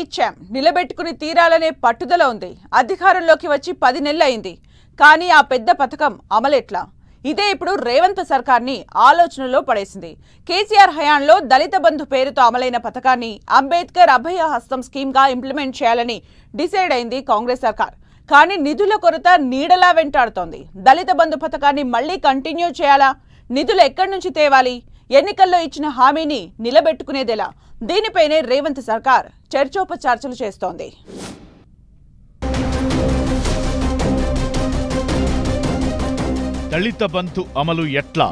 ఇచ్చాం నిలబెట్టుకుని తీరాలనే పట్టుదల ఉంది. అధికారంలోకి వచ్చి 10 నెలలు అయింది. కానీ ఆ పెద్ద పథకం అమలెట్లా? ఇదే ఇప్పుడు రేవంత్ సర్కార్ని ఆలోచనలో పడేసింది. కేసీఆర్ హయాంలో దళిత బంధు పేరుతో అమలైన పథకాన్ని అంబేద్కర్ అభయ హస్తం స్కీమ్ గా ఇంప్లిమెంట్ చేయాలని డిసైడ్ అయింది కాంగ్రెస్ సర్కార్. కానీ నిధుల కొరత నీడలా వెంటాడుతోంది. దళిత బంధు పథకాన్ని మళ్లీ కంటిన్యూ చేయాలా? నిధులు ఎక్కడి నుంచి తేవాలి? ఎన్నికల్లో ఇచ్చిన హామీని నిలబెట్టుకునేదెలా? దీనిపైనే రేవంత్ సర్కార్ చర్చోపచర్చలు చేస్తోంది. దళిత బంధు అమలు ఎట్లా?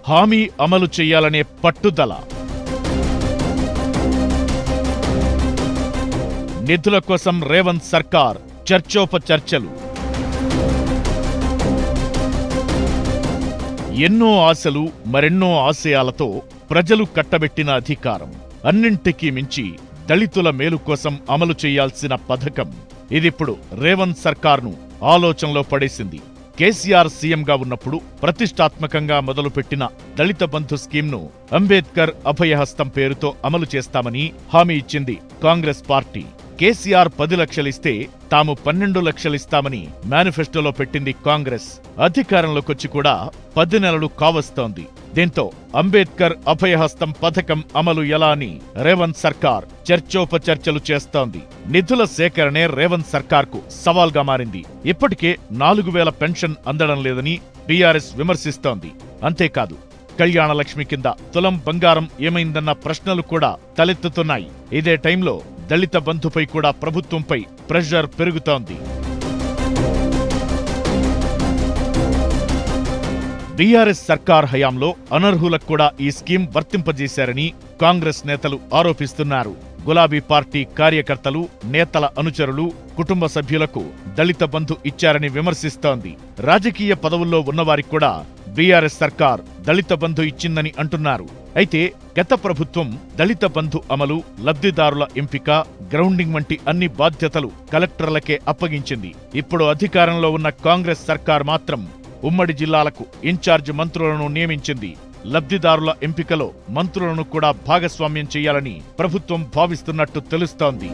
హామీ అమలు చేయాలనే పట్టుదల. నిధుల కోసం రేవంత్ సర్కార్ చర్చోపచర్చలు. ఎన్నో ఆశలు మరెన్నో ఆశయాలతో ప్రజలు కట్టబెట్టిన అధికారం, అన్నింటికీ మించి దళితుల మేలు కోసం అమలు చేయాల్సిన పథకం ఇదిప్పుడు రేవంత్ సర్కార్ను ఆలోచనలో పడేసింది. కేసీఆర్ సీఎంగా ఉన్నప్పుడు ప్రతిష్టాత్మకంగా మొదలుపెట్టిన దళిత బంధు స్కీమ్ను అంబేద్కర్ అభయహస్తం పేరుతో అమలు చేస్తామని హామీ ఇచ్చింది కాంగ్రెస్ పార్టీ. కేసీఆర్ 10 లక్షలిస్తే తాము 12 లక్షలిస్తామని మేనిఫెస్టోలో పెట్టింది కాంగ్రెస్. అధికారంలోకొచ్చి కూడా 10 నెలలు కావస్తోంది. దీంతో అంబేద్కర్ అభయహస్తం పథకం అమలు ఎలా అని రేవంత్ సర్కార్ చర్చోపచర్చలు చేస్తోంది. నిధుల సేకరణే రేవంత్ సర్కార్కు సవాల్గా మారింది. ఇప్పటికే 4000 పెన్షన్ అందడం లేదని టీఆర్ఎస్ విమర్శిస్తోంది. అంతేకాదు, కళ్యాణ లక్ష్మి కింద తులం బంగారం ఏమైందన్న ప్రశ్నలు కూడా తలెత్తుతున్నాయి. ఇదే టైంలో దళిత బంధుపై కూడా ప్రభుత్వంపై ప్రెషర్ పెరుగుతోంది. టీఆర్ఎస్ సర్కార్ హయాంలో అనర్హులకు కూడా ఈ స్కీమ్ వర్తింపజేశారని కాంగ్రెస్ నేతలు ఆరోపిస్తున్నారు. గులాబీ పార్టీ కార్యకర్తలు, నేతల అనుచరులు, కుటుంబ సభ్యులకు దళిత బంధు ఇచ్చారని విమర్శిస్తోంది. రాజకీయ పదవుల్లో ఉన్నవారికి కూడా బీఆర్ఎస్ సర్కార్ దళిత బంధు ఇచ్చిందని అంటున్నారు. అయితే గత ప్రభుత్వం దళిత బంధు అమలు, లబ్ధిదారుల ఎంపిక, గ్రౌండింగ్ వంటి అన్ని బాధ్యతలు కలెక్టర్లకే అప్పగించింది. ఇప్పుడు అధికారంలో ఉన్న కాంగ్రెస్ సర్కార్ మాత్రం ఉమ్మడి జిల్లాలకు ఇన్ఛార్జ్ మంత్రులను నియమించింది. లబ్ధిదారుల ఎంపికలో మంత్రులను కూడా భాగస్వామ్యం చేయాలని ప్రభుత్వం భావిస్తున్నట్టు తెలుస్తోంది.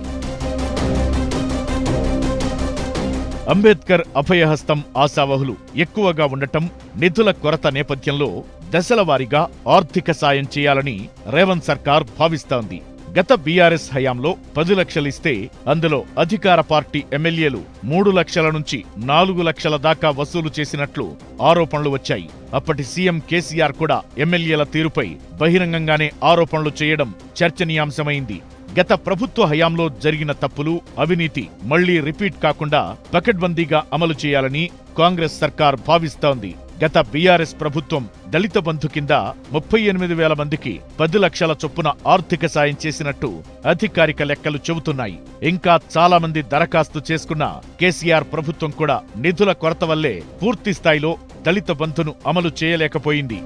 అంబేద్కర్ అభయహస్తం ఆశావహులు ఎక్కువగా ఉండటం, నిధుల కొరత నేపథ్యంలో దశలవారీగా ఆర్థిక సాయం చేయాలని రేవంత్ సర్కార్ భావిస్తోంది. గత బీఆర్ఎస్ హయాంలో 10 లక్షలిస్తే అందులో అధికార పార్టీ ఎమ్మెల్యేలు 3 లక్షల నుంచి 4 లక్షల దాకా వసూలు చేసినట్లు ఆరోపణలు వచ్చాయి. అప్పటి సీఎం కేసీఆర్ కూడా ఎమ్మెల్యేల తీరుపై బహిరంగంగానే ఆరోపణలు చేయడం చర్చనీయాంశమైంది. గత ప్రభుత్వ హయాంలో జరిగిన తప్పులు, అవినీతి మళ్లీ రిపీట్ కాకుండా పకడ్బందీగా అమలు చేయాలని కాంగ్రెస్ సర్కార్ భావిస్తోంది. గత బీఆర్ఎస్ ప్రభుత్వం దళిత బంధు కింద 38,000 మందికి 10 లక్షల చొప్పున ఆర్థిక సాయం చేసినట్టు అధికారిక లెక్కలు చెబుతున్నాయి. ఇంకా చాలా మంది దరఖాస్తు చేసుకున్న కేసీఆర్ ప్రభుత్వం కూడా నిధుల కొరత వల్లే పూర్తి స్థాయిలో దళిత బంధును అమలు చేయలేకపోయింది.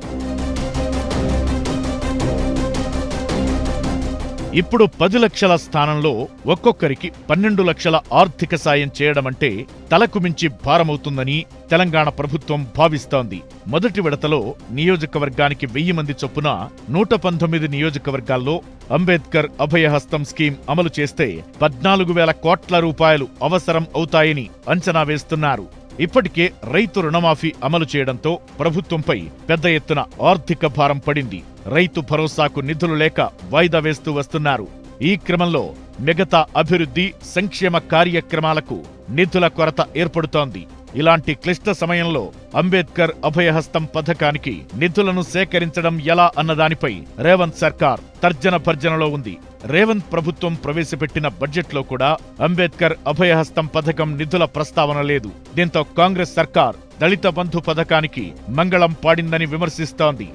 ఇప్పుడు 10 లక్షల స్థానంలో ఒక్కొక్కరికి 12 లక్షల ఆర్థిక సాయం చేయడమంటే తలకు మించి భారమవుతుందని తెలంగాణ ప్రభుత్వం భావిస్తోంది. మొదటి విడతలో నియోజకవర్గానికి 1000 మంది చొప్పున 119 నియోజకవర్గాల్లో అంబేద్కర్ అభయహస్తం స్కీమ్ అమలు చేస్తే 14,000 కోట్ల రూపాయలు అవసరం అవుతాయని అంచనా వేస్తున్నారు. ఇప్పటికే రైతు రుణమాఫీ అమలు చేయడంతో ప్రభుత్వంపై పెద్ద ఎత్తున ఆర్థిక భారం పడింది. రైతు భరోసాకు నిధులు లేక వాయిదా వేస్తూ వస్తున్నారు. ఈ క్రమంలో మిగతా అభివృద్ధి, సంక్షేమ కార్యక్రమాలకు నిధుల కొరత ఏర్పడుతోంది. ఇలాంటి క్లిష్ట సమయంలో అంబేద్కర్ అభయహస్తం పథకానికి నిధులను సేకరించడం ఎలా అన్నదానిపై రేవంత్ సర్కార్ తర్జన భర్జనలో ఉంది. రేవంత్ ప్రభుత్వం ప్రవేశపెట్టిన బడ్జెట్లో కూడా అంబేద్కర్ అభయహస్తం పథకం నిధుల ప్రస్తావన లేదు. దీంతో కాంగ్రెస్ సర్కార్ దళిత బంధు పథకానికి మంగళం పాడిందని విమర్శిస్తోంది.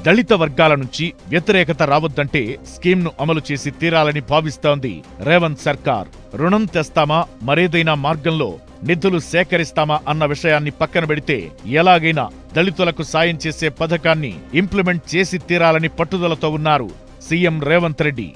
దళిత వర్గాల నుంచి వ్యతిరేకత రావద్దంటే స్కీమ్ను అమలు చేసి తీరాలని భావిస్తోంది రేవంత్ సర్కార్. రుణం తెస్తామా, మరేదైనా మార్గంలో నిధులు సేకరిస్తామా అన్న విషయాన్ని పక్కన పెడితే ఎలాగైనా దళితులకు సాయం చేసే పథకాన్ని ఇంప్లిమెంట్ చేసి తీరాలని పట్టుదలతో ఉన్నారు సీఎం రేవంత్ రెడ్డి.